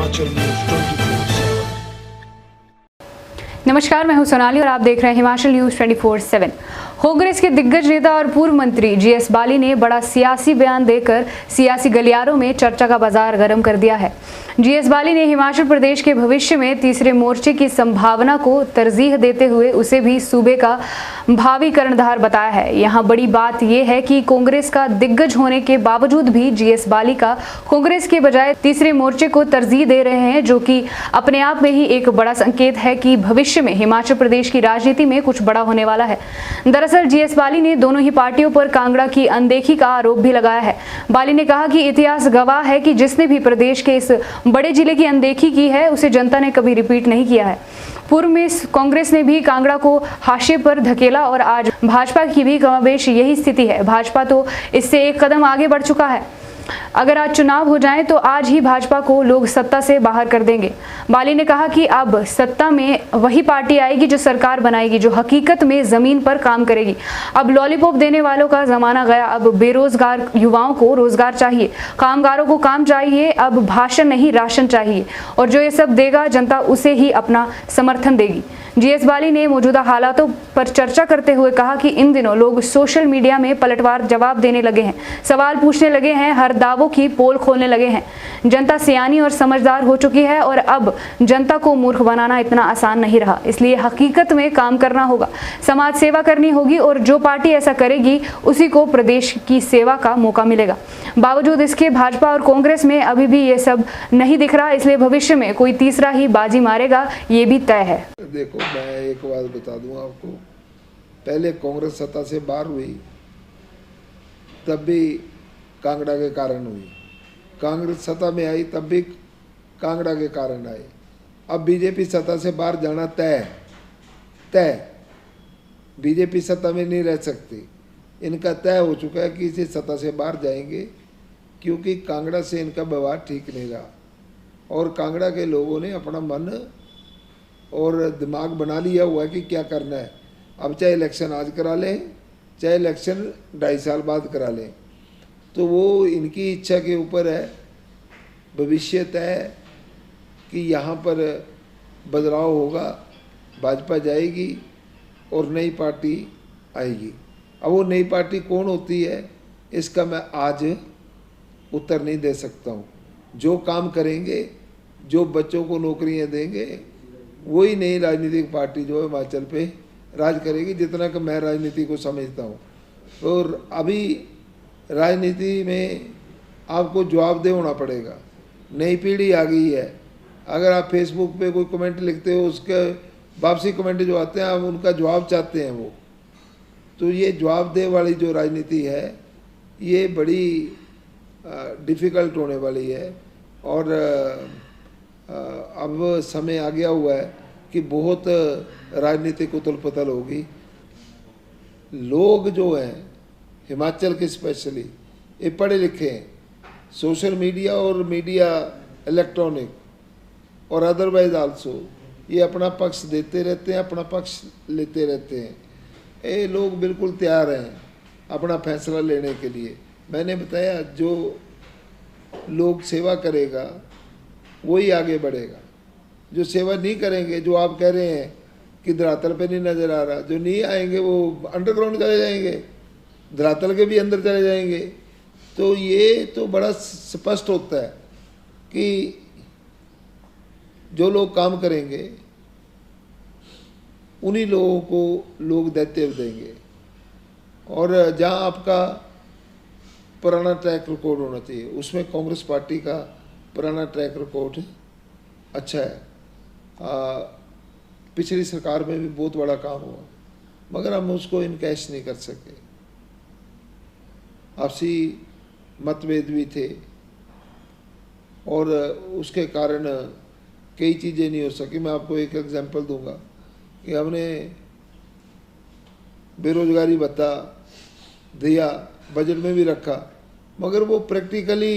Himachal news 24/7। नमस्कार, मैं हूं सोनाली और आप देख रहे हैं हिमाचल न्यूज़ 24/7। कांग्रेस के दिग्गज नेता और पूर्व मंत्री जीएस बाली ने बड़ा सियासी बयान देकर सियासी गलियारों में चर्चा का बाजार गर्म कर दिया है। जीएस बाली ने हिमाचल प्रदेश के भविष्य में तीसरे मोर्चे की संभावना को तरजीह देते हुए उसे भी सूबे का भावी कर्णधार बताया है। यहाँ बड़ी बात यह है कि कांग्रेस का दिग्गज होने के बावजूद भी जीएस बाली का कांग्रेस के बजाय तीसरे मोर्चे को तरजीह दे रहे हैं, जो कि अपने आप में ही एक बड़ा संकेत है कि भविष्य में हिमाचल प्रदेश की राजनीति में कुछ बड़ा होने वाला है। दरअसल जीएस बाली ने दोनों ही पार्टियों पर कांगड़ा की अनदेखी का आरोप भी लगाया है। बाली ने कहा कि इतिहास गवाह है कि जिसने भी प्रदेश के इस बड़े जिले की अनदेखी की है उसे जनता ने कभी रिपीट नहीं किया है। पूर्व में कांग्रेस ने भी कांगड़ा को हाशिए पर धकेला और आज भाजपा की भी कमोबेश यही स्थिति है। भाजपा तो इससे एक कदम आगे बढ़ चुका है। अगर आज चुनाव हो जाए तो आज ही भाजपा को लोग सत्ता से बाहर कर देंगे। बाली ने कहा कि अब सत्ता में वही पार्टी आएगी जो सरकार बनाएगी, जो हकीकत में जमीन पर काम करेगी। अब लॉलीपॉप देने वालों का जमाना गया। अब बेरोजगार युवाओं को रोजगार चाहिए, कामगारों को काम चाहिए। अब भाषण नहीं, राशन चाहिए, और जो ये सब देगा जनता उसे ही अपना समर्थन देगी। जीएस बाली ने मौजूदा हालातों पर चर्चा करते हुए कहा कि इन दिनों लोग सोशल मीडिया में पलटवार जवाब देने लगे हैं, सवाल पूछने लगे हैं, हर दावों की पोल खोलने लगे हैं। जनता सियानी और समझदार हो चुकी है और अब जनता को मूर्ख बनाना इतना आसान नहीं रहा। इसलिए हकीकत में काम करना होगा, समाज सेवा करनी होगी, और जो पार्टी ऐसा करेगी उसी को प्रदेश की सेवा का मौका मिलेगा। बावजूद इसके भाजपा और कांग्रेस में अभी भी ये सब नहीं दिख रहा, इसलिए भविष्य में कोई तीसरा ही बाजी मारेगा, ये भी तय है। देखो, मैं एक बात बता दूं आपको, पहले कांग्रेस सत्ता से बाहर हुई तब भी कांगड़ा के कारण हुई, कांग्रेस सत्ता में आई तब भी कांगड़ा के कारण आई। अब बीजेपी सत्ता से बाहर जाना तय बीजेपी सत्ता में नहीं रह सकती। इनका तय हो चुका है कि इसे सत्ता से बाहर जाएंगे, क्योंकि कांगड़ा से इनका व्यवहार ठीक नहीं रहा और कांगड़ा के लोगों ने अपना मन और दिमाग बना लिया हुआ है कि क्या करना है। अब चाहे इलेक्शन आज करा लें, चाहे इलेक्शन 2.5 साल बाद करा लें, तो वो इनकी इच्छा के ऊपर है। भविष्य तय है कि यहाँ पर बदलाव होगा, भाजपा जाएगी और नई पार्टी आएगी। अब वो नई पार्टी कौन होती है इसका मैं आज उत्तर नहीं दे सकता हूँ। जो काम करेंगे, जो बच्चों को नौकरियाँ देंगे, वही नई राजनीतिक पार्टी जो है हिमाचल पे राज करेगी, जितना कि मैं राजनीति को समझता हूँ। और अभी राजनीति में आपको जवाबदेह होना पड़ेगा। नई पीढ़ी आ गई है। अगर आप फेसबुक पे कोई कमेंट लिखते हो, उसके वापसी कमेंट जो आते हैं आप उनका जवाब चाहते हैं वो, तो ये जवाबदेह वाली जो राजनीति है ये बड़ी डिफ़िकल्ट होने वाली है। और अब समय आ गया हुआ है कि बहुत राजनीतिक उथल पुथल होगी। लोग जो हैं हिमाचल के स्पेशली ये पढ़े लिखे हैं, सोशल मीडिया और मीडिया इलेक्ट्रॉनिक और अदरवाइज आल्सो ये अपना पक्ष देते रहते हैं, अपना पक्ष लेते रहते हैं। ये लोग बिल्कुल तैयार हैं अपना फैसला लेने के लिए। मैंने बताया जो लोग सेवा करेगा वही आगे बढ़ेगा। जो सेवा नहीं करेंगे, जो आप कह रहे हैं कि धरातल पे नहीं नज़र आ रहा, जो नहीं आएंगे वो अंडरग्राउंड चले जाएंगे, धरातल के भी अंदर चले जाएंगे। तो ये तो बड़ा स्पष्ट होता है कि जो लोग काम करेंगे उन्हीं लोगों को लोग दायित्व देंगे। और जहाँ आपका पुराना ट्रैक रिकॉर्ड होना चाहिए, उसमें कांग्रेस पार्टी का पुराना ट्रैक रिकॉर्ड अच्छा है। पिछली सरकार में भी बहुत बड़ा काम हुआ, मगर हम उसको इनकैश नहीं कर सके। आपसी मतभेद भी थे और उसके कारण कई चीज़ें नहीं हो सकी। मैं आपको एक एग्जांपल दूंगा कि हमने बेरोजगारी भत्ता दिया, बजट में भी रखा, मगर वो प्रैक्टिकली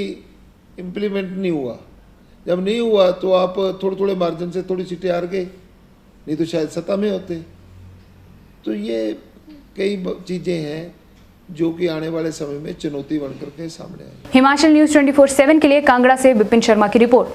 इम्प्लीमेंट नहीं हुआ। जब नहीं हुआ तो आप थोड़े थोड़े मार्जिन से थोड़ी सीटें हार गए, नहीं तो शायद सत्ता में होते। तो ये कई चीज़ें हैं जो कि आने वाले समय में चुनौती बनकर के सामने आए। हिमाचल न्यूज़ 24/7 के लिए कांगड़ा से विपिन शर्मा की रिपोर्ट।